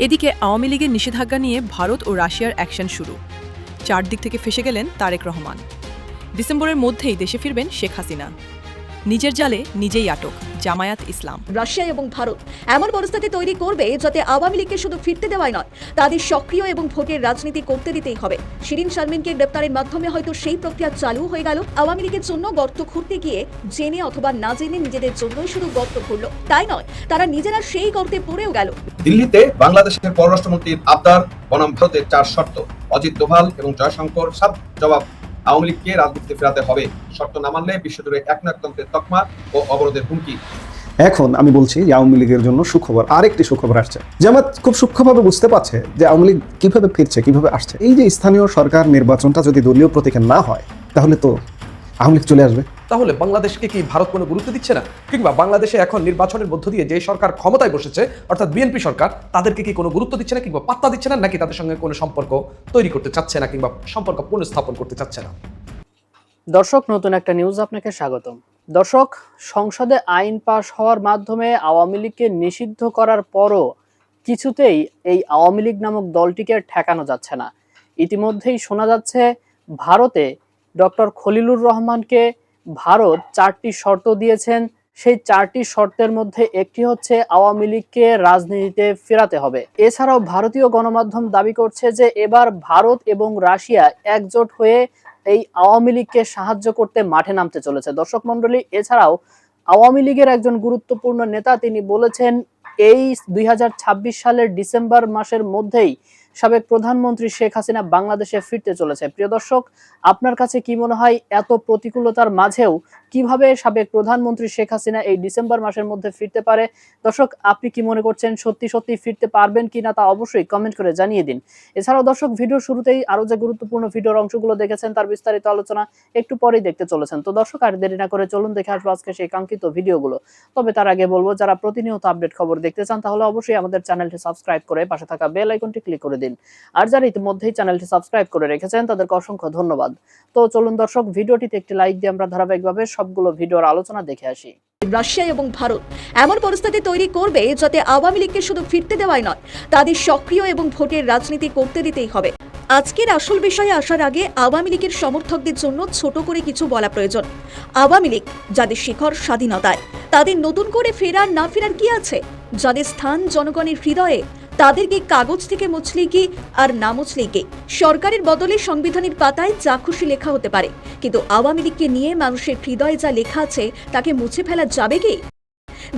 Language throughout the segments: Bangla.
এদিকে আওয়ামী লীগের নিষেধাজ্ঞা নিয়ে ভারত ও রাশিয়ার অ্যাকশন শুরু। চারদিক থেকে ফেসে গেলেন তারেক রহমান। ডিসেম্বরের মধ্যেই দেশে ফিরবেন শেখ হাসিনা। নিজের জালে নিজেই আটক জামায়াত ইসলাম। রাশিয়া এবং ভারত এমন পরিস্থিতি তৈরি করবে যাতে আওয়ামী লীগকে শুধু ফিরতে দেওয়াই নয়, তাদের সক্রিয় এবং ভোটের রাজনীতি করতে দিতেই হবে। শিরিন শারমিনকে গ্রেপ্তারের মাধ্যমে হয়তো সেই প্রক্রিয়া চালু হয়ে গেল। আওয়ামী লীগের জন্য গর্ত খুঁড়তে গিয়ে জেনে অথবা না জেনে নিজেদের জন্যই শুধু গর্ত খুঁড়ল, তাই নয়, তারা নিজেরা সেই গর্তে পড়েও গেল। দিল্লিতে বাংলাদেশের পররাষ্ট্রমন্ত্রীর আবদার বনাম ভারতের 4 শর্ত। অজিত দোভাল এবং জয়শঙ্কর সব জবাব আওয়ামী লীগকে রাজনীতিতে ফেরাতে হবে। শর্ত না মানলে বিশ্বজুড়ে একনায়কতন্ত্রের তকমা ও অবরোধের হুমকি। এখন আমি বলছি যে আওয়ামী লীগের জন্য সুখবর, আরেকটি সুখবর আসছে। জামাত খুব সূক্ষ্মভাবে বুঝতে পারছে যে আওয়ামী লীগ কিভাবে ফিরছে, কিভাবে আসছে। এই যে স্থানীয় সরকার নির্বাচনটা যদি দলীয় প্রতীকে না হয়, তাহলে তো আওয়ামী লীগ চলে আসবে। তাহলে বাংলাদেশকে কি ভারত কোনো গুরুত্ব দিচ্ছে না? কিংবা বাংলাদেশে এখন নির্বাচনের মধ্য দিয়ে যে সরকার ক্ষমতায় বসেছে, অর্থাৎ বিএনপি সরকার, তাদেরকে কি কোনো গুরুত্ব দিচ্ছে না কিংবা পাত্তা দিচ্ছে না, নাকি তাদের সঙ্গে কোনো সম্পর্ক তৈরি করতে চাচ্ছে না কিংবা সম্পর্ক পুনঃস্থাপন করতে চাচ্ছে না? দর্শক, নতুন একটা নিউজ আপনাকে স্বাগতম। দর্শক, সংসদে আইন পাশ হওয়ার মাধ্যমে আওয়ামী লীগকে নিষিদ্ধ করার পরও কিছুতেই এই আওয়ামী লীগ নামক দলটিকে ঠেকানো যাচ্ছে না। ইতিমধ্যেই শোনা যাচ্ছে ভারতে ডক্টর খলিলুর রহমানকে ভারত 4টি শর্ত দিয়েছেন। সেই 4টি শর্তের মধ্যে একটি হচ্ছে আওয়ামী লীগকে রাজনীতিতে ফেরাতে হবে। এছাড়াও ভারতীয় গণমাধ্যম দাবি করছে যে এবার ভারত এবং রাশিয়া একজোট হয়ে এই আওয়ামী লীগকে সাহায্য করতে মাঠে নামতে চলেছে। দর্শক মন্ডলী, এছাড়াও আওয়ামী লীগের একজন গুরুত্বপূর্ণ নেতা তিনি বলেছেন এই 2026 সালের ডিসেম্বর মাসের মধ্যেই সাবেক প্রধানমন্ত্রী শেখ হাসিনা বাংলাদেশে ফিরতে চলেছে। প্রিয় দর্শক, আপনার কাছে কি মনে হয় এত প্রতিকূলতার মাঝেও কিভাবে সাবেক প্রধানমন্ত্রী শেখ হাসিনা এই ডিসেম্বর মাসের মধ্যে ফিরতে পারে? দর্শক, আপনি কি মনে করছেন সত্যি সত্যি ফিরতে পারবেন কিনা তা অবশ্যই কমেন্ট করে জানিয়ে দিন। এছাড়াও দর্শক, ভিডিওর শুরুতেই আরো যে গুরুত্বপূর্ণ ভিডিওর অংশগুলো দেখেছেন তার বিস্তারিত আলোচনা একটু পরেই দেখতে চলেছেন। তো দর্শক, আর দেরি না করে চলুন দেখে আসবো আজকে সেই কাঙ্ক্ষিত ভিডিওগুলো। তবে তার আগে বলবো, যারা প্রতিনিয়ত আপডেট খবর দেখতে চান তাহলে অবশ্যই আমাদের চ্যানেলটি সাবস্ক্রাইব করে পাশে থাকা বেল আইকনটি ক্লিক করে দিন। আর যারা ইতিমধ্যেই চ্যানেলটি সাবস্ক্রাইব করে রেখেছেন তাদেরকে অসংখ্য ধন্যবাদ। তো চলুন দর্শক, ভিডিওটিতে একটি লাইক দিয়ে আমরা ধারাবাহিকভাবে সবগুলো ভিডিওর আলোচনা দেখে আসি। রাশিয়া এবং ভারত এমন পরিস্থিতি তৈরি করবে যাতে আওয়ামী লীগকে শুধু ফিরতে দেওয়াই নয়, তাদের সক্রিয় এবং ভোটের রাজনীতি করতে দিতেই হবে। আজকের আসল বিষয়ে আসার আগে আওয়ামী লীগের সমর্থকদের জন্য ছোট করে কিছু বলা প্রয়োজন। আওয়ামী লীগ যাদের শিখর স্বাধীনতায়, তাদের নতুন করে ফেরার না ফেরার কি আছে? যাদের স্থান জনগণের হৃদয়ে, তাদেরকে কাগজ থেকে মুছলেই কি আর না মুছলেই কি? সরকারের বদলে সংবিধানের পাতায় যা খুশি লেখা হতে পারে, কিন্তু আওয়ামী লীগকে নিয়ে মানুষের হৃদয়ে যা লেখা আছে তাকে মুছে ফেলা যাবে কি?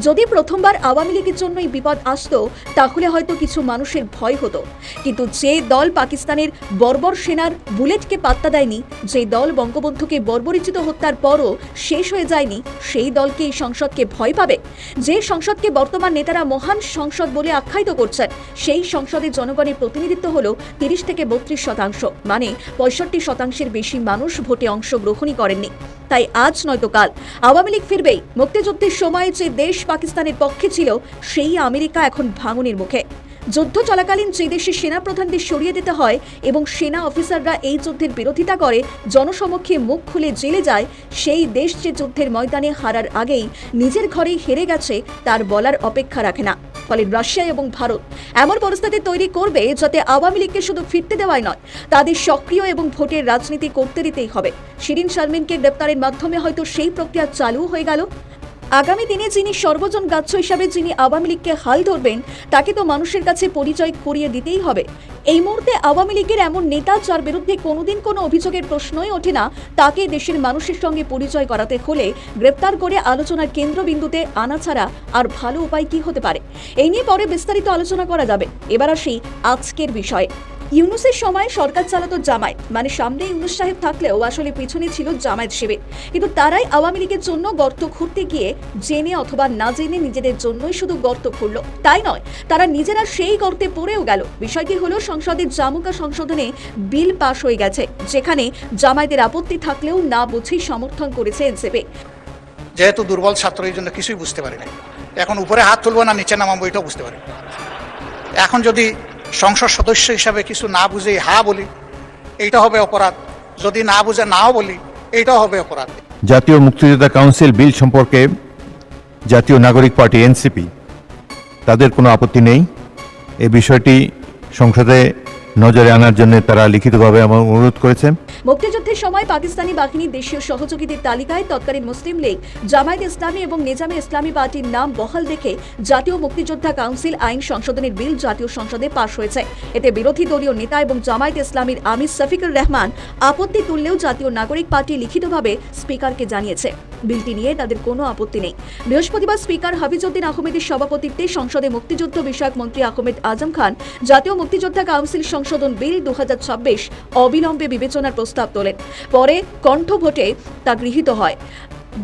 যদি প্রথমবার আওয়ামী লীগের জন্যই বিপদ আসতো তাহলে হয়তো কিছু মানুষের ভয় হতো, কিন্তু যে দল পাকিস্তানের বর্বর সেনার বুলেটকে পাত্তা দেয়নি, যে দল বঙ্গবন্ধুকে বর্বরিচিত হত্যার পরও শেষ হয়ে যায়নি, সেই দলকে এই সংসদকে ভয় পাবে? যে সংসদকে বর্তমান নেতারা মহান সংসদ বলে আখ্যায়িত করছেন, সেই সংসদের জনগণের প্রতিনিধিত্ব হলো 30 থেকে 32%, মানে 65%-এর বেশি মানুষ ভোটে অংশগ্রহণই করেননি। তাই আজ নয়তো কাল আওয়ামী লীগ ফিরবেই। মুক্তিযুদ্ধের সময় যে দেশ পাকিস্তানের পক্ষে ছিল, সেই আমেরিকা এখন ভাঙনের মুখে। যুদ্ধ চলাকালীন যে দেশের সেনাপ্রধানদের সরিয়ে দিতে হয় এবং সেনা অফিসাররা এই যুদ্ধের বিরোধিতা করে জনসমক্ষে মুখ খুলে জেলে যায়, সেই দেশ যে যুদ্ধের ময়দানে হারার আগেই নিজের ঘরেই হেরে গেছে তার বলার অপেক্ষা রাখে না। ফলে রাশিয়া এবং ভারত এমন পরিস্থিতি তৈরি করবে যাতে আওয়ামী লীগকে শুধু ফিরতে দেওয়াই নয়, তাদের সক্রিয় এবং ভোটের রাজনীতি করতে দিতেই হবে। শিরিন শারমিনকে গ্রেপ্তারের মাধ্যমে হয়তো সেই প্রক্রিয়া চালু হয়ে গেল। আগামী দিনে যিনি সর্বজন গ্রাহ্য হিসাবে যিনি আওয়ামী লীগকে হাল ধরবেন, তাকে তো মানুষের কাছে পরিচয় করিয়ে দিতেই হবে। এই মুহূর্তে আওয়ামী লীগের এমন নেতা যার বিরুদ্ধে কোনোদিন কোনো অভিযোগের প্রশ্নই ওঠে না, তাকে দেশের মানুষের সঙ্গে পরিচয় করাতে হলে গ্রেপ্তার করে আলোচনার কেন্দ্রবিন্দুতে আনা ছাড়া আর ভালো উপায় কি হতে পারে? এই নিয়ে পরে বিস্তারিত আলোচনা করা যাবে। এবার আসি আজকের বিষয়ে। ইউনূসের সময় সরকার চালাতো জামায়াত, মানে সামনে ইউনূস সাহেব থাকলেও আসলে পিছনে ছিল জামায়াত শিবির। কিন্তু তারাই আওয়ামী লীগের জন্য গর্ত খুঁড়তে গিয়ে জেনে অথবা না জেনে নিজেদের জন্যই শুধু গর্ত খুঁড়ল, তাই নয়, তারা নিজেরা সেই গর্তে পড়েও গেল। বিষয়টি হলো সংসদের জামুকা সংশোধনে বিল পাশ হয়ে গেছে, যেখানে জামায়াতের আপত্তি থাকলেও না বুঝেই সমর্থন করেছে এনসিপি। যেহেতু দুর্বল ছাত্র, এই জন্য কিছুই বুঝতে পারি না। এখন উপরে হাত তুলবো না নিচে নামাবো এটাও বুঝতে পারি। এখন যদি সংসদ সদস্য হিসাবে কিছু না বুঝে হা বলি, এইটা হবে অপরাধ। যদি না বুঝে নাও বলি, এইটাও হবে অপরাধ। জাতীয় মুক্তিযোদ্ধা কাউন্সিল বিল সম্পর্কে জাতীয় নাগরিক পার্টি এনসিপি তাদের কোনো আপত্তি নেই। এই বিষয়টি সংসদে নজরে আনার জন্য তারা লিখিতভাবে আমার অনুরোধ করেছেন। মুক্তিযুদ্ধের সময় পাকিস্তানি বাহিনী দেশীয় সহযোগীদের তালিকায় তৎকালীন মুসলিম লীগ, জামায়াত ইসলামী এবং নিজামে ইসলামী পার্টির নাম বহাল রেখে জাতীয় মুক্তিযোদ্ধা কাউন্সিল আইন সংশোধনের বিল জাতীয় সংসদে পাশ হয়েছে। এতে বিরোধী দলীয় নেতা এবং জামায়াত ইসলামীর আমির শফিকুর রহমান আপত্তি তুললেও জাতীয় নাগরিক পার্টি লিখিতভাবে স্পিকারকে জানিয়েছে বিলটি নিয়ে তাদের কোনো আপত্তি নেই। বৃহস্পতিবার স্পিকার হাফিজউদ্দিন আহমেদের সভাপতিত্বে সংসদে মুক্তিযুদ্ধ বিষয়ক মন্ত্রী আহমেদ আজম খান জাতীয় মুক্তিযোদ্ধা কাউন্সিল সংশোধন বিল 2026 অবিলম্বে বিবেচনার প্রস্তাব তোলেন। পরে কণ্ঠ ভোটে তা গৃহীত হয়।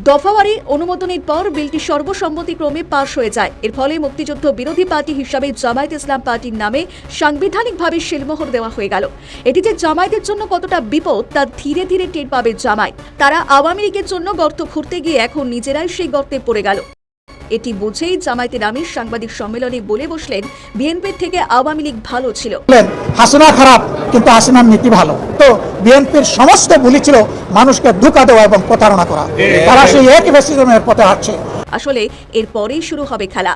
দফাওয়ারি অনুমোদনের পর বিলটি সর্বসম্মতিক্রমে পাশ হয়ে যায়। এর ফলে মুক্তিযুদ্ধ বিরোধী পার্টি হিসাবে জামায়াত ইসলাম পার্টির নামে সাংবিধানিকভাবে শিলমোহর দেওয়া হয়ে গেল। এটি যে জামায়াতের জন্য কতটা বিপদ তা ধীরে ধীরে টের পাবে জামায়াত। তারা আওয়ামী লীগের জন্য গর্ত খুঁড়তে গিয়ে এখন নিজেরাই সেই গর্তে পড়ে গেল। এটি বুঝেই জামায়াতের আমির সাংবাদিক সম্মেলনে বলে বসলেন, বিএনপির থেকে আওয়ামী লীগ ভালো ছিল। হাসিনা খারাপ কিন্তু হাসিনার নীতি ভালো। তো বিএনপির সমস্ত ভুলই ছিল মানুষকে ধোঁকা দেওয়া এবং প্রতারণা করা। তারা সেই একই ফ্যাসিজমের পথে হাঁটছে। আসলে এরপরেই শুরু হবে খেলা।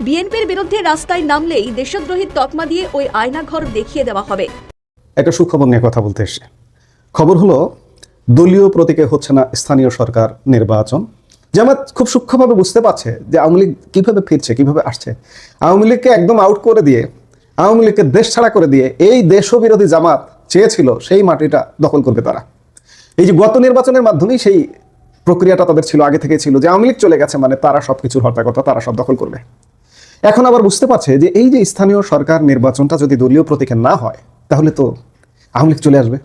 বিএনপির বিরুদ্ধে রাস্তায় নামলেই দেশদ্রোহীর তকমা দিয়ে ওই আয়নাঘর দেখিয়ে দেওয়া হবে। একটা সুখবর নিয়ে কথা বলতে এসে খবর হলো, দলীয় প্রতীকে হচ্ছে না স্থানীয় সরকার নির্বাচন। জামাত খুব সূক্ষ্মভাবে বুঝতে পারছে যে আওয়ামী লীগ কিভাবে ফিরছে, কিভাবে আসছে। আওয়ামী লীগকে একদম আউট করে দিয়ে, আওয়ামী লীগকে দেশ ছাড়া করে দিয়ে এই দেশবিরোধী জামাত চেয়েছিল সেই মাটিটা দখল করবে তারা। এই যে গত নির্বাচনের মাধ্যমেই সেই প্রক্রিয়াটা তাদের ছিল, আগে থেকে ছিল যে আওয়ামী লীগ চলে গেছে মানে তারা সবকিছুর হর্তাকর্তা, তারা সব দখল করবে। এখন আবার বুঝতে পারছে যে এই যে স্থানীয় সরকার নির্বাচনটা যদি দলীয় প্রতীকে না হয় তাহলে তো আওয়ামী লীগ চলে আসবে।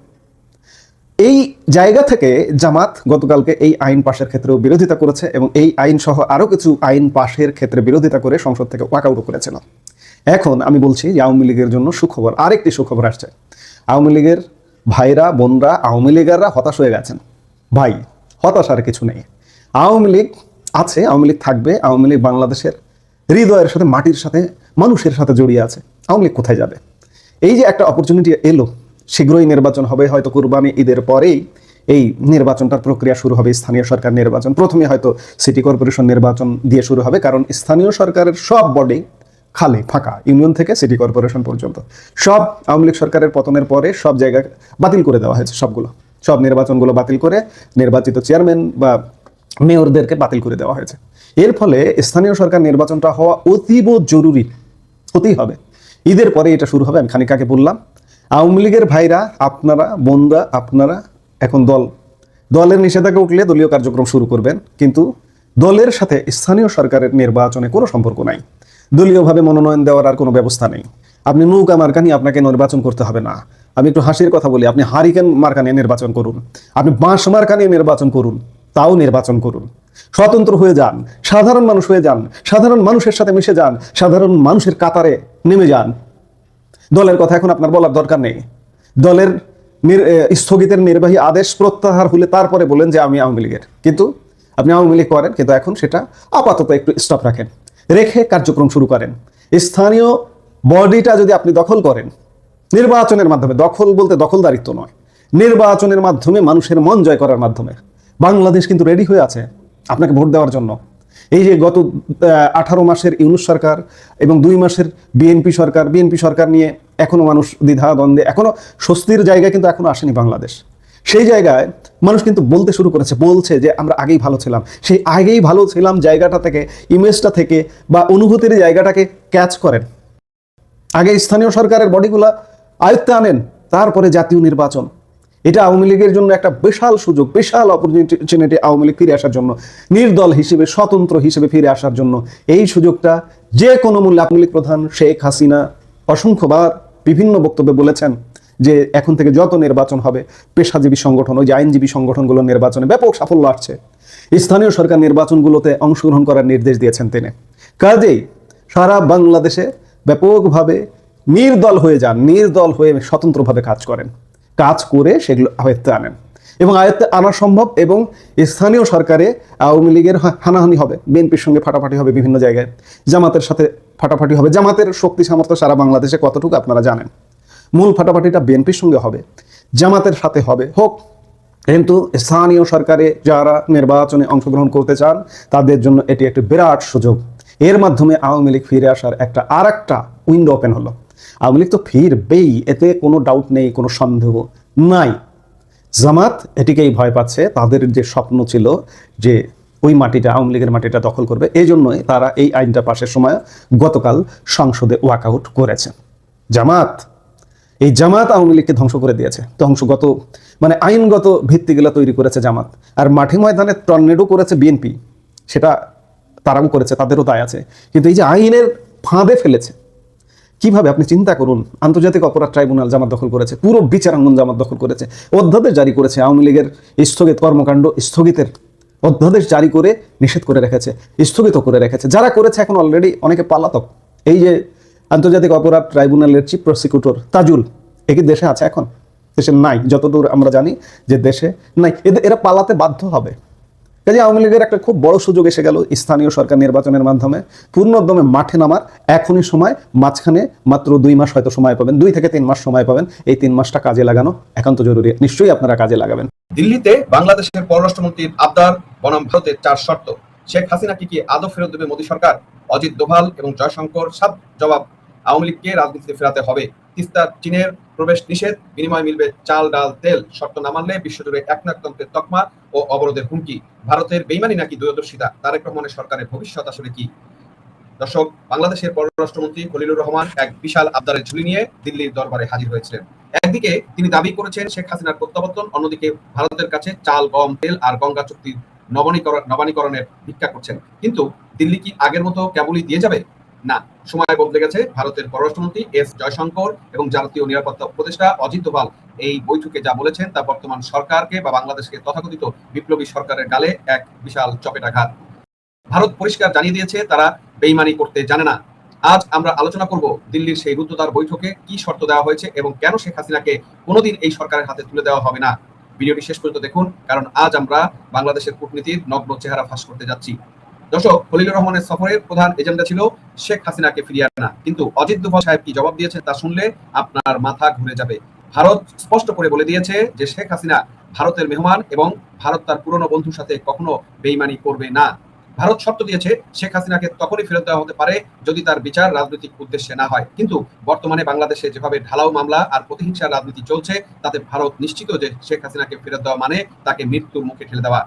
এই জায়গা থেকে জামাত গতকালকে এই আইন পাশের ক্ষেত্রেও বিরোধিতা করেছে এবং এই আইন সহ আরও কিছু আইন পাশের ক্ষেত্রে বিরোধিতা করে সংসদ থেকে ওয়াকআউট করেছিল। এখন আমি বলছি যে আওয়ামী লীগের জন্য সুখবর, আরেকটি সুখবর আসছে। আওয়ামী লীগের ভাইরা, বোনরা, আওয়ামী লীগাররা হতাশ হয়ে গেছেন। ভাই, হতাশার কিছু নেই। আওয়ামী লীগ আছে, আওয়ামী লীগ থাকবে। আওয়ামী লীগ বাংলাদেশের হৃদয়ের সাথে, মাটির সাথে, মানুষের সাথে জড়িয়ে আছে। আওয়ামী লীগ কোথায় যাবে? এই যে একটা অপরচুনিটি এলো, শীঘ্রই নির্বাচন হবে, হয়তো কুরবানি ঈদের পরেই এই নির্বাচনটার প্রক্রিয়া শুরু হবে। স্থানীয় সরকার নির্বাচন প্রথমে হয়তো সিটি কর্পোরেশন নির্বাচন দিয়ে শুরু হবে, কারণ স্থানীয় সরকারের সব বডি খালি ফাঁকা, ইউনিয়ন থেকে সিটি কর্পোরেশন পর্যন্ত সব আওয়ামী লীগ সরকারের পতনের পরে সব জায়গা বাতিল করে দেওয়া হয়েছে। সব নির্বাচনগুলো বাতিল করে নির্বাচিত চেয়ারম্যান বা মেয়রদেরকে বাতিল করে দেওয়া হয়েছে। এর ফলে স্থানীয় সরকার নির্বাচনটা হওয়া অতীব জরুরি, হতেই হবে। ঈদের পরে এটা শুরু হবে। আমি খানিক আগে বললাম, আওয়ামী লীগের ভাইরা, আপনারা, বোনরা, আপনারা এখন দলের নিষেধাজ্ঞা উঠলে দলীয় কার্যক্রম শুরু করবেন, কিন্তু দলের সাথে স্থানীয় সরকারের নির্বাচনে কোনো সম্পর্ক নাই। দলীয়ভাবে মনোনয়ন দেওয়ার আর কোনো ব্যবস্থা নেই। আপনি নৌকা মার্কা নিয়ে আপনাকে নির্বাচন করতে হবে না। আমি একটু হাসির কথা বলি, আপনি হারিকেন মার্কা নিয়ে নির্বাচন করুন, আপনি বাঁশ মার্কা নিয়ে নির্বাচন করুন, তাও নির্বাচন করুন। স্বতন্ত্র হয়ে যান, সাধারণ মানুষ হয়ে যান, সাধারণ মানুষের সাথে মিশে যান, সাধারণ মানুষের কাতারে নেমে যান। দলের কথা এখন আপনার বলার দরকার নেই। দলের স্থগিতের নির্বাহী আদেশ প্রত্যাহার হলে তারপরে বলেন যে আমি আওয়ামী লীগের, কিন্তু আপনি আওয়ামী লীগ করেন, কিন্তু এখন সেটা আপাতত একটু স্টপ রাখেন, রেখে কার্যক্রম শুরু করেন। স্থানীয় বডিটা যদি আপনি দখল করেন নির্বাচনের মাধ্যমে, দখল বলতে দখলদারিত্ব নয়, নির্বাচনের মাধ্যমে মানুষের মন জয় করার মাধ্যমে, বাংলাদেশ কিন্তু রেডি হয়ে আছে আপনাকে ভোট দেওয়ার জন্য। এই যে গত 18 মাসের ইউনূস সরকার এবং 2 মাসের বিএনপি সরকার নিয়ে এখনো মানুষ দ্বিধা দ্বন্দ্বে, এখনো স্বস্তির জায়গায় কিন্তু এখনো আসেনি বাংলাদেশ। সেই জায়গায় মানুষ কিন্তু বলতে শুরু করেছে, বলছে যে আমরা আগেই ভালো ছিলাম। সেই আগেই ভালো ছিলাম জায়গাটা থেকে, ইমেজটা থেকে বা অনুভূতির জায়গাটাকে ক্যাচ করেন। আগে স্থানীয় সরকারের বডিগুলা আয়ত্তে আনেন, তারপরে জাতীয় নির্বাচন। এটা আওয়ামী লীগের জন্য একটা বিশাল সুযোগ, বিশাল অপরচুনিটি। আওয়ামী লীগ ফিরে আসার জন্য, নির্দল হিসেবে, স্বতন্ত্র হিসেবে ফিরে আসার জন্য এই সুযোগটা যে কোনো মূল্যে। আওয়ামী লীগ প্রধান শেখ হাসিনা অসংখ্যবার বিভিন্ন বক্তব্যে বলেছেন যে এখন থেকে যত নির্বাচন হবে পেশাজীবী সংগঠন, ওই যে আইনজীবী সংগঠনগুলোর নির্বাচনে ব্যাপক সাফল্য আসছে। স্থানীয় সরকার নির্বাচনগুলোতে অংশগ্রহণ করার নির্দেশ দিয়েছেন তিনি। কাজেই সারা বাংলাদেশে ব্যাপকভাবে নির্দল হয়ে যান, নির্দল হয়ে স্বতন্ত্রভাবে কাজ করেন, কাজ করে সেগুলো আয়ত্তে আনেন এবং আয়ত্তে আনা সম্ভব। এবং স্থানীয় সরকারে আওয়ামী লীগের হানাহানি হবে, বিএনপির সঙ্গে ফাটাফাটি হবে, বিভিন্ন জায়গায় জামাতের সাথে ফাটাফাটি হবে। জামাতের শক্তি সামর্থ্য সারা বাংলাদেশে কতটুকু আপনারা জানেন। মূল ফাটাফাটিটা বিএনপির সঙ্গে হবে, জামাতের সাথে হবে, হোক। কিন্তু স্থানীয় সরকারে যারা নির্বাচনে অংশগ্রহণ করতে চান তাদের জন্য এটি একটি বিরাট সুযোগ। এর মাধ্যমে আওয়ামী লীগ ফিরে আসার একটা আরেকটা উইন্ডো ওপেন হলো। আওয়ামী লীগ তো ফিরবেই, এতে কোনো ডাউট নেই, কোনো সন্দেহ নাই। জামাত এটিকেই ভয় পাচ্ছে, তাদের যে স্বপ্ন ছিল যে ওই মাটিটা, আওয়ামী লীগের মাটিটা দখল করবে, এই জন্যই তারা এই আইনটা পাশের সময় গতকাল সংসদে ওয়াকআউট করেছে। জামাত আওয়ামী লীগকে ধ্বংস করে দিয়েছে, ধ্বংসগত মানে আইনগত ভিত্তিগুলো তৈরি করেছে জামাত। আর মাঠে ময়দানে টর্নেডো করেছে বিএনপি, সেটা তারাও করেছে, তাদেরও দায় আছে। কিন্তু এই যে আইনের ফাঁদে ফেলেছে কিভাবে, আপনি চিন্তা করুন। আন্তর্জাতিক অপরাধ ট্রাইব্যুনাল জামাত দখল করেছে, পুরো বিচারাঙ্গন জামাত দখল করেছে, অধ্যাদেশ জারি করেছে, আওয়ামী লীগের স্থগিত কর্মকাণ্ড স্থগিতের অধ্যাদেশ জারি করে নিষেধ করে রেখেছে, স্থগিত করে রেখেছে। যারা করেছে এখন অলরেডি অনেকে পালাতক। এই যে আন্তর্জাতিক অপরাধ ট্রাইব্যুনালের চিফ প্রসিকিউটর তাজুল, এ কি দেশে আছে? এখন দেশে নাই, যতদূর আমরা জানি যে দেশে নাই। এরা পালাতে বাধ্য হবে। কাজে আওয়ামী লীগের একটা খুব বড় সুযোগ এসে গেল স্থানীয় সরকার নির্বাচনের মাধ্যমে পূর্ণোদ্যমে মাঠে নামার। এখনই সময়, মাঝখানে মাত্র 2 মাস হয়তো সময় পাবেন, 2 থেকে 3 মাস সময় পাবেন। এই 3 মাসটা কাজে লাগানো একান্ত জরুরি, নিশ্চয়ই আপনারা কাজে লাগাবেন। দিল্লিতে বাংলাদেশের পররাষ্ট্রমন্ত্রীর আবদার বনাম ভারতের 4 শর্ত। শেখ হাসিনাকে কি আদৌ ফেরত দেবে মোদী সরকার? অজিত দোভাল এবং জয়শঙ্কর সব জবাব। আওয়ামী লীগকে রাজনীতিতে ফেরাতে হবে। তিস্তার চীনের প্রবেশ নিষেধ, বিনিময় মিলবে চাল ডাল তেল। শর্ত না মানলে বিশ্বজুড়ে একনায়কতন্ত্রের তকমা ও অবরোধের হুমকি। ভারতের বেইমানি নাকি দূরদর্শিতা? তারেক রহমানের সরকারের ভবিষ্যৎ আসলে কি? দর্শক, বাংলাদেশের পররাষ্ট্রমন্ত্রী খলিলুর রহমান এক বিশাল আবদারের ঝুলি নিয়ে দিল্লির দরবারে হাজির হয়েছিলেন। একদিকে তিনি দাবি করেছেন শেখ হাসিনার প্রত্যাবর্তন, অন্যদিকে ভারতের কাছে চাল, গম, তেল আর গঙ্গা চুক্তির নবানীকরণের ভিক্ষা করছেন। কিন্তু দিল্লি কি আগের মতো কেবলই দিয়ে যাবে? না, সময় বদলে গেছে। ভারতের পররাষ্ট্রমন্ত্রী এস জয়শঙ্কর এবং জাতীয় নিরাপত্তা উপদেষ্টা অজিত দোভাল এই বৈঠকে যা বলেছেন তা বর্তমান সরকারকে বা বাংলাদেশকে তথাকথিত বিপ্লবী সরকারের গালে এক বিশাল চপেটাঘাত। ভারত পরিষ্কার জানিয়ে দিয়েছে তারা বেইমানি করতে জানে না। আজ আমরা আলোচনা করব দিল্লির সেই রুদ্ধদ্বার বৈঠকে কি শর্ত দেওয়া হয়েছে এবং কেন শেখ হাসিনাকে কোনোদিন এই সরকারের হাতে তুলে দেওয়া হবে না। ভিডিওটি শেষ পর্যন্ত দেখুন, কারণ আজ আমরা বাংলাদেশের কূটনীতির নগ্ন চেহারা ফাঁস করতে যাচ্ছি। দর্শক, খলিলুর রহমানের সফরের প্রধান এজেন্ডা ছিল শেখ হাসিনাকে ফিরিয়ে আনা, কিন্তু অজিত দোভাল সাহেব কি জবাব দিয়েছে তা শুনলে আপনার মাথা ঘুরে যাবে। ভারত স্পষ্ট করে বলে দিয়েছে যে শেখ হাসিনা ভারতের মেহমান এবং ভারত তার পুরনো বন্ধুর সাথে কখনো বেইমানি করবে না। ভারত শর্ত দিয়েছে শেখ হাসিনাকে তখনই ফেরত দেওয়া হতে পারে যদি তার বিচার রাজনৈতিক উদ্দেশ্যে না হয়। কিন্তু বর্তমানে বাংলাদেশে যেভাবে ঢালাও মামলা আর প্রতিহিংসার রাজনীতি চলছে, তাতে ভারত নিশ্চিত যে শেখ হাসিনাকে ফেরত দেওয়া মানে তাকে মৃত্যুর মুখে ঠেলে দেওয়া।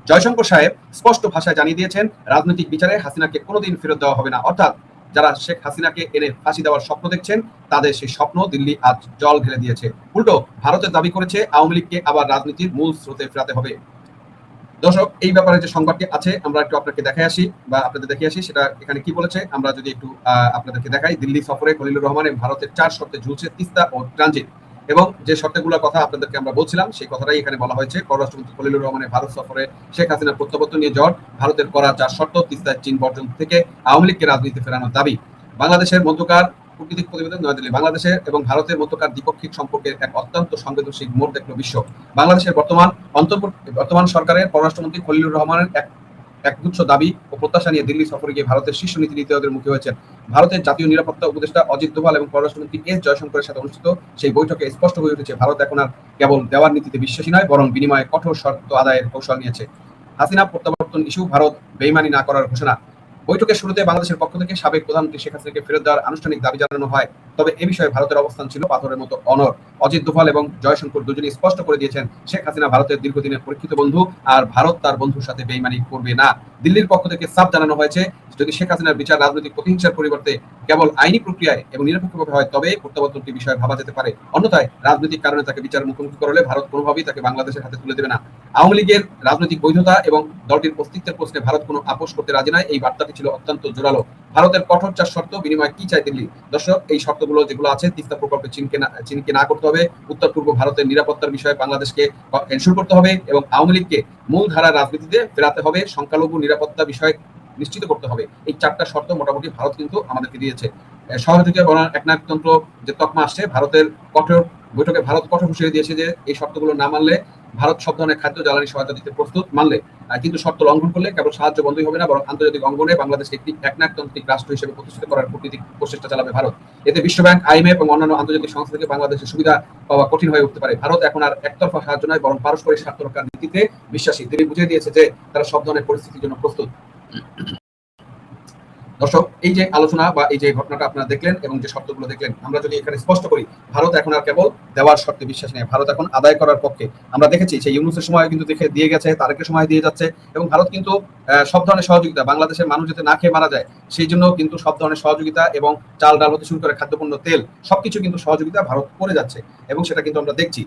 জয়শঙ্কর সাহেব স্পষ্ট ভাষায় জানিয়ে দিয়েছেন রাজনৈতিক বিচারে হাসিনাকে কোনোদিন ফেরত দেওয়া হবে না। অর্থাৎ যারা শেখ হাসিনাকে এনে ফাঁসি দেওয়ার স্বপ্ন দেখছেন, তাদের সেই স্বপ্ন দিল্লি আজ জল ঢেলে দিয়েছে। উল্টো ভারতের দাবি করেছে আওয়ামী লীগকে আবার রাজনীতির মূল স্রোতে ফেরাতে হবে। দর্শক, এই ব্যাপারে যে সংবাদটি আছে আমরা একটু আপনাকে দেখাই আসি বা আপনাদের দেখিয়ে আসি, সেটা এখানে কি বলেছে আমরা যদি একটু আপনাদেরকে দেখাই। দিল্লি সফরে খলিলুর রহমান ভারতের 4 শর্তে ঝুলছে তিস্তা ও ট্রানজিট, এবং যে শর্তগুলোর কথা আপনাদেরকে আমরা বলছিলাম সেই কথাটাই এখানে বলা হয়েছে। পররাষ্ট্রমন্ত্রী খলিলুর রহমানের ভারত সফরে শেখ হাসিনার প্রত্যাবর্তন নিয়ে জ্বর, ভারতের করা 4 শর্ত, তিস্তায় চীন বর্জন থেকে আওয়ামী লীগকে রাজনীতিতে ফেরানোর দাবি। বাংলাদেশের মধ্যকার কূটনীতিক প্রতিবেদন নয়াদিল্লি। বাংলাদেশের এবং ভারতের মধ্যকার দ্বিপক্ষিক সম্পর্কের এক অত্যন্ত সংবেদনশীল মোড় দেখল বিশ্ব। বাংলাদেশের বর্তমান সরকারের পররাষ্ট্রমন্ত্রী খলিলুর রহমানের একগুচ্ছ দাবি ও প্রত্যাশা নিয়ে দিল্লি সফরে গিয়ে ভারতের শীর্ষ নীতি নির্ধারকদের মুখে হয়েছেন। ভারতের জাতীয় নিরাপত্তা উপদেষ্টা অজিত দোভাল এবং পররাষ্ট্রমন্ত্রী এস জয়শঙ্করের সাথে অনুষ্ঠিত সেই বৈঠকে স্পষ্ট হয়ে উঠেছে ভারত এখন আর কেবল দেওয়ার নীতিতে বিশ্বাসী নয়, বরং বিনিময়ে কঠোর শর্ত আদায়ের কৌশল নিয়েছে। হাসিনা প্রত্যাবর্তন ইস্যু, ভারত বেইমানি না করার ঘোষণা। বৈঠকের শুরুতে বাংলাদেশের পক্ষ থেকে সাবেক প্রধানমন্ত্রী শেখ হাসিনাকে ফেরত দেওয়ার আনুষ্ঠানিক দাবি জানানো হয়, তবে এ বিষয়ে ভারতের অবস্থান ছিল পাথরের মতো অনড়। অজিত দোভাল এবং জয়শঙ্কর দুজনই স্পষ্ট করে দিয়েছেন শেখ হাসিনা ভারতের দীর্ঘদিনের পরীক্ষিত বন্ধু, আর ভারত তার বন্ধুর সাথে বেইমানি করবে না। দিল্লির পক্ষ থেকে সাফ জানানো হয়েছে যদি শেখ হাসিনার বিচার রাজনৈতিক প্রতিহিংসার পরিবর্তে কেবল আইনি প্রক্রিয়ায় এবং নিরপেক্ষভাবে হয়, তবে প্রত্যাবর্তনটি বিষয়ে ভাবা যেতে পারে। অন্যথায় রাজনৈতিক কারণে তাকে বিচার মুখোমুখি করলে ভারত কোনোভাবেই তাকে বাংলাদেশের হাতে তুলে দেবে না। আওয়ামী লীগের রাজনৈতিক বৈধতা এবং দলটির অস্তিত্বের প্রশ্নে ভারত কোনো আপোষ করতে রাজি নয়, এই বার্তাটি ছিল অত্যন্ত জোরালো। ভারতের কঠোর 4 শর্ত, বিনিময়ে কি চায় দিল্লি? দর্শক, এই শর্তগুলো যেগুলো আছে, তিস্তা প্রকল্পে চীনকে না করতে হবে, উত্তর পূর্ব ভারতের নিরাপত্তার বিষয়ে বাংলাদেশকে এনশিওর করতে হবে এবং আওয়ামী লীগকে মূল ধারার রাজনীতিতে ফেরাতে হবে, সংখ্যালঘু নিরাপত্তা বিষয় নিশ্চিত করতে হবে। এই 4টা শর্ত মোটামুটি ভারত কিন্তু আমাদেরকে দিয়েছে। সহযোগিতা বনাম একনায়কতন্ত্র যে তকমা আসছে, ভারতের কঠোর বৈঠকে ভারত কঠোর হুঁশিয়ারি দিয়েছে যে এই শর্তগুলো না মানলে ভারত সব ধরনের খাদ্য জ্বালানি সহায়তা দিতে প্রস্তুত, মানলে কিন্তু শর্ত লঙ্ঘন করলে কেবল সাহায্য বন্ধই হবে না, বরং আন্তর্জাতিক অঙ্গনে বাংলাদেশকে একটি একনায়কতান্ত্রিক রাষ্ট্র হিসেবে প্রতিষ্ঠিত করার কূটনীতিক প্রচেষ্টা চালাবে ভারত। এতে বিশ্বব্যাংক, IMF এবং অন্যান্য আন্তর্জাতিক সংস্থা থেকে বাংলাদেশের সুবিধা পাওয়া কঠিন হয়ে উঠতে পারে। ভারত এখন আর একতরফা সাহায্য নয়, বরং পারস্পরিক স্বার্থ রক্ষার নীতিতে বিশ্বাসী। তিনি বুঝিয়ে দিয়েছে যে তারা সব ধরনের পরিস্থিতির জন্য প্রস্তুত। দর্শক, এই যে আলোচনা বা এই যে ঘটনাটা আপনারা দেখলেন এবং যে শর্তগুলো দেখলেন, আমরা যদি এখানে স্পষ্ট করি, ভারত এখন আর কেবল দেওয়ার শর্তে বিশ্বাস নেই, ভারত এখন আদায় করার পক্ষে। আমরা দেখেছি সেই ইউনূসের সময় কিন্তু দেখে দিয়ে গেছে, তারেকের সময় দিয়ে যাচ্ছে, এবং ভারত কিন্তু সব ধরনের সহযোগিতা, বাংলাদেশের মানুষ যাতে না খেয়ে মারা যায় সেই জন্য কিন্তু সব ধরনের সহযোগিতা, এবং চাল ডাল হতে শুরু করে খাদ্যপণ্য, তেল, সবকিছু কিন্তু সহযোগিতা ভারত করে যাচ্ছে, এবং সেটা কিন্তু আমরা দেখছি।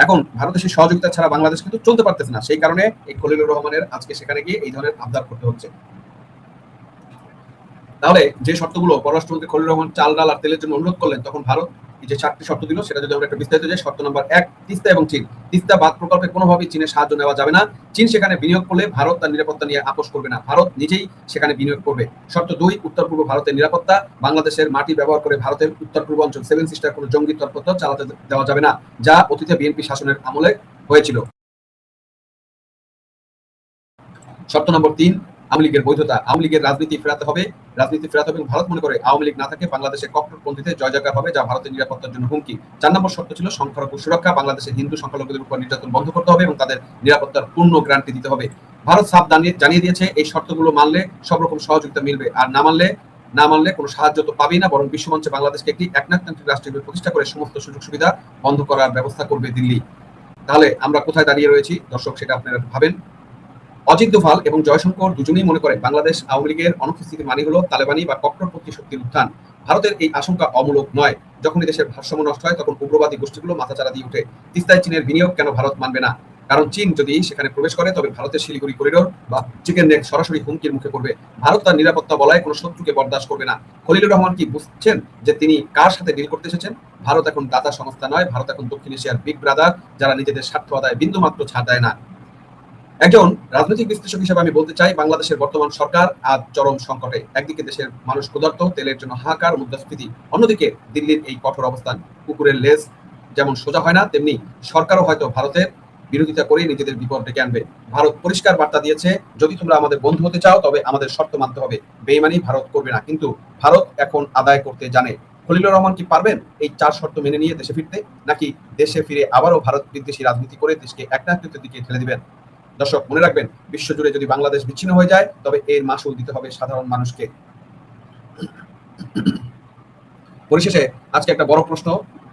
এখন ভারতের সেই সহযোগিতা ছাড়া বাংলাদেশ কিন্তু চলতে পারতেছে না, সেই কারণে এই খলিলুর রহমানের আজকে সেখানে গিয়ে এই ধরনের আবদার করতে হচ্ছে। তাহলে যে শর্তগুলো পররাষ্ট্রমন্ত্রী খলিলুর রহমান চাল ডাল আর তেলের জন্য অনুরোধ করলেন, তখন ভারত এই যে 4টি শর্ত দিল, সেটা যদি আমরা একটা বিস্তারিত যাই, শর্ত নম্বর 1, তিস্তা এবং চীন। তিস্তা বাঁধ প্রকল্পে কোনোভাবেই চীনের সাহায্য নেওয়া যাবে না। চীন সেখানে বিনিয়োগ করলে ভারত তার নিরাপত্তা নিয়ে আপোষ করবে না, ভারত নিজেই সেখানে বিনিয়োগ করবে। শর্ত 2, উত্তর পূর্ব ভারতের নিরাপত্তা। বাংলাদেশের মাটি ব্যবহার করে ভারতের উত্তর পূর্ব অঞ্চল 7 সিস্টার কোনো জঙ্গি তৎপরতা চালাতে দেওয়া যাবে না, যা অতীতে বিএনপি শাসনের আমলে হয়েছিল। শর্ত নম্বর 3, আওয়ামী লীগের বৈধতা। আওয়ামী লীগের রাজনীতি ফেরাতে হবে এবং ভারত মনে করে আওয়ামী লীগ না থাকে বাংলাদেশে কট্টরপন্থীতে জয় জয়কার হবে, যা ভারতের নিরাপত্তার জন্য হুমকি। 4 নম্বর শর্ত ছিল সংখ্যালঘু সুরক্ষা। বাংলাদেশের হিন্দু সংখ্যালঘুদের উপর নির্যাতন বন্ধ করতে হবে এবং তাদের নিরাপত্তার পূর্ণ গ্যারান্টি দিতে হবে। ভারত সাফ জানিয়ে দিয়েছে এই শর্তগুলো মানলে সব রকম সহযোগিতা মিলবে, আর না মানলে কোনো সাহায্য তো পাবেই না, বরং বিশ্বমঞ্চে বাংলাদেশকে একটি একনায়কতান্ত্রিক রাষ্ট্র হিসেবে প্রতিষ্ঠা করে সমস্ত সুযোগ সুবিধা বন্ধ করার ব্যবস্থা করবে দিল্লি। তাহলে আমরা কোথায় দাঁড়িয়ে রয়েছি দর্শক, সেটা আপনারা ভাবেন। অজিত দোভাল এবং জয়শঙ্কর দুজনেই মনে করেন বাংলাদেশ আওয়ামী লীগের অনুপস্থিতি মানে হলো তালেবানি বা কট্টরপন্থী শক্তির উত্থান। ভারতের এই আশঙ্কা অমূলক নয়। যখনই দেশের ভারসাম্য নষ্ট হয় তখন উগ্রবাদী গোষ্ঠীগুলো মাথাচাড়া দিয়ে ওঠে। তিস্তায় চীনের বিনিয়োগ কেন ভারত মানবে না? কারণ চীন যদি সেখানে প্রবেশ করে তবে ভারতের শিলিগুড়ি করিডোর বা চিকেন নেক সরাসরি হুমকির মুখে পড়বে। ভারত তার নিরাপত্তা বলায় কোনো শত্রুকে বরদাস্ত করবে না। খলিলুর রহমান কি বুঝছেন যে তিনি কার সাথে ডিল করতে এসেছেন? ভারত এখন দাতা সংস্থা নয়, ভারত এখন দক্ষিণ এশিয়ার বিগ ব্রাদার, যারা নিজেদের স্বার্থ আদায় বিন্দুমাত্র ছাড় দেয় না। একজন রাজনৈতিক বিশ্লেষক হিসেবে আমি বলতে চাই, বাংলাদেশের বর্তমান সরকার আজ চরম সংকটে। একদিকে দেশের মানুষ ক্ষুধার্ত, তেলের জন্য হাহাকার, মুদ্রাস্ফীতি, অন্যদিকে দিল্লির এই কঠোর অবস্থান। কুকুরের লেজ যেমন সোজা হয় না, তেমনি সরকারও হয়তো ভারতের বিরোধিতা করে নিজেদের বিপদ ডেকে আনবে। ভারত পরিষ্কার বার্তা দিয়েছে, যদি তোমরা আমাদের বন্ধু হতে চাও তবে আমাদের শর্ত মানতে হবে। বেইমানি ভারত করবে না, কিন্তু ভারত এখন আদায় করতে জানে। খলিলুর রহমান কি পারবেন এই 4 শর্ত মেনে নিয়ে দেশে ফিরতে, নাকি দেশে ফিরে আবারও ভারত বিদ্বেষী রাজনীতি করে দেশকে একনায়কত্বের দিকে ঠেলে দিবেন? দর্শক, মনে রাখবেন, বিশ্বজুড়ে যদি বাংলাদেশ বিচ্ছিন্ন হয়ে যায় তবে এর মাসুল দিতে হবে সাধারণ মানুষকে। পরিশেষে আজকে একটা বড় প্রশ্ন,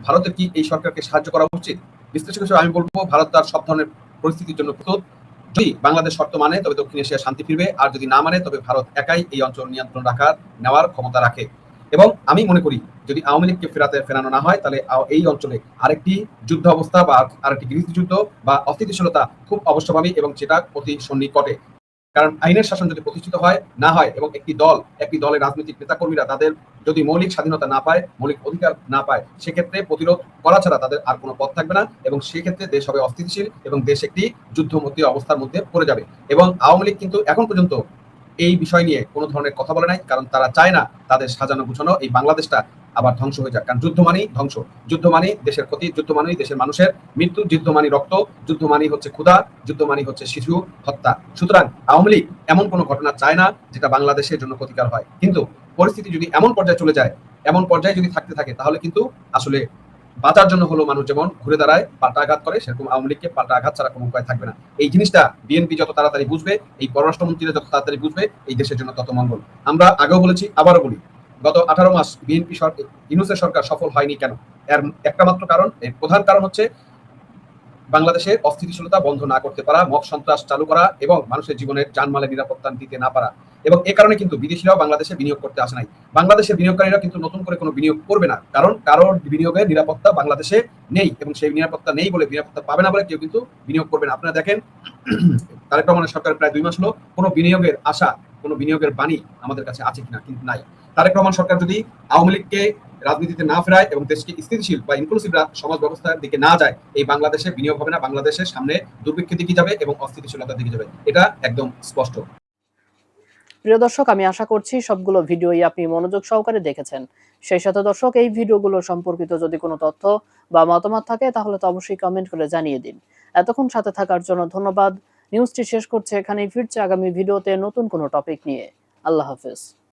ভারতের কি এই সরকারকে সাহায্য করা উচিত? বিশ্লেষক হিসেবে আমি বলবো, ভারত তার সব ধরনের পরিস্থিতির জন্য প্রস্তুত। যদি বাংলাদেশ শর্ত মানে তবে দক্ষিণ এশিয়া শান্তি ফিরবে, আর যদি না মানে তবে ভারত একাই এই অঞ্চল নিয়ন্ত্রণ নেওয়ার ক্ষমতা রাখে। এবং আমি মনে করি যদি আওয়ামী লীগকে ফেরানো না হয় তাহলে এই অঞ্চলে আরেকটি যুদ্ধ অবস্থা বা আরেকটি গৃহযুদ্ধ বা অস্থিতিশীলতা খুব অবশ্যভাবী, এবং সেটা অতি সন্নিকটে। কারণ আইনের শাসন যদি প্রতিষ্ঠিত না হয় এবং একটি দলের রাজনৈতিক নেতাকর্মীরা তাদের যদি মৌলিক স্বাধীনতা না পায়, মৌলিক অধিকার না পায়, সেক্ষেত্রে প্রতিরোধ করা ছাড়া তাদের আর কোনো পথ থাকবে না, এবং সেক্ষেত্রে দেশ হবে অস্থিতিশীল এবং দেশ একটি যুদ্ধমুক্ত অবস্থার মধ্যে পড়ে যাবে। এবং আওয়ামী লীগ কিন্তু এখন পর্যন্ত এই বিষয় নিয়ে কোনো ধরনের কথা বলে নাই, কারণ তারা চায় না তাদের সাজানো গুছানো এই বাংলাদেশটা আবার ধ্বংস হয়ে যাক। কারণ যুদ্ধ মানেই ধ্বংস, যুদ্ধ মানেই দেশের ক্ষতি, যুদ্ধ মানেই দেশের মানুষের মৃত্যু, যুদ্ধ মানেই রক্ত, যুদ্ধ মানেই হচ্ছে ক্ষুধা, যুদ্ধ মানেই হচ্ছে শিশু হত্যা। সুতরাং আওয়ামী লীগ এমন কোনো ঘটনা চায় না যেটা বাংলাদেশের জন্য ক্ষতিকর হয়। কিন্তু পরিস্থিতি যদি এমন পর্যায়ে চলে যায়, এমন পর্যায়ে যদি থাকতে থাকে, তাহলে কিন্তু আসলে বাঁচার জন্য হলো মানুষ যেমন ঘুরে দাঁড়ায়, পাল্টা আঘাত করে, সেরকম আওয়ামী লীগকে পাল্টা আঘাত ছাড়া কোনো উপায় থাকবে না। এই জিনিসটা বিএনপি যত তাড়াতাড়ি বুঝবে, এই পররাষ্ট্রমন্ত্রীরা যত তাড়াতাড়ি বুঝবে, এই দেশের জন্য তত মঙ্গল। আমরা আগেও বলেছি, আবারও বলি, গত 18 মাস বিএনপি সরকার, ইউনূসের সরকার সফল হয়নি কেন? এর একটা মাত্র কারণ, এর প্রধান কারণ হচ্ছে বাংলাদেশে অস্থিতিশীলতা বন্ধ না করতে পারা, মব সন্ত্রাস চালু করা এবং মানুষের জীবনের জানমালের নিরাপত্তা দিতে না পারা। এবং এ কারণে কিন্তু বিদেশিরাও বাংলাদেশে বিনিয়োগ করতে আসে নাই। বাংলাদেশের বিনিয়োগকারীরা কিন্তু নতুন করে কোনো বিনিয়োগ করবে না, কারণ কারোর বিনিয়োগের নিরাপত্তা বাংলাদেশে নেই, এবং সেই নিরাপত্তা নেই বলে, নিরাপত্তা পাবে না বলে কেউ কিন্তু বিনিয়োগ করবে না। আপনারা দেখেন, তারেক রহমানের সরকারের প্রায় 2 মাস হলো, কোনো বিনিয়োগের আশা, কোনো বিনিয়োগের বাণী আমাদের কাছে আছে কিনা? কিন্তু নাই। তারেক রহমান সরকার যদি আওয়ামী লীগকে রাজনীতিতে না ফেরায় এবং দেশকে স্থিতিশীল বা ইনক্লুসিভ সমাজ ব্যবস্থার দিকে না যায়, এই বাংলাদেশে বিনিয়োগ হবে না, বাংলাদেশের সামনে দুর্ভিক্ষের দিকে যাবে এবং অস্থিতিশীলতার দিকে যাবে। এটা একদম স্পষ্ট। প্রিয় দর্শক, আমি আশা করছি সবগুলো ভিডিওই আপনি মনোযোগ সহকারে দেখেছেন। সেই সাথে দর্শক, এই ভিডিওগুলো সম্পর্কিত যদি কোনো তথ্য বা মতামত থাকে তাহলে তো অবশ্যই কমেন্ট করে জানিয়ে দিন। এতক্ষণ সাথে থাকার জন্য ধন্যবাদ। নিউজটি শেষ করছে এখানেই, ফিরছে আগামী ভিডিওতে নতুন কোনো টপিক নিয়ে। আল্লাহ হাফেজ।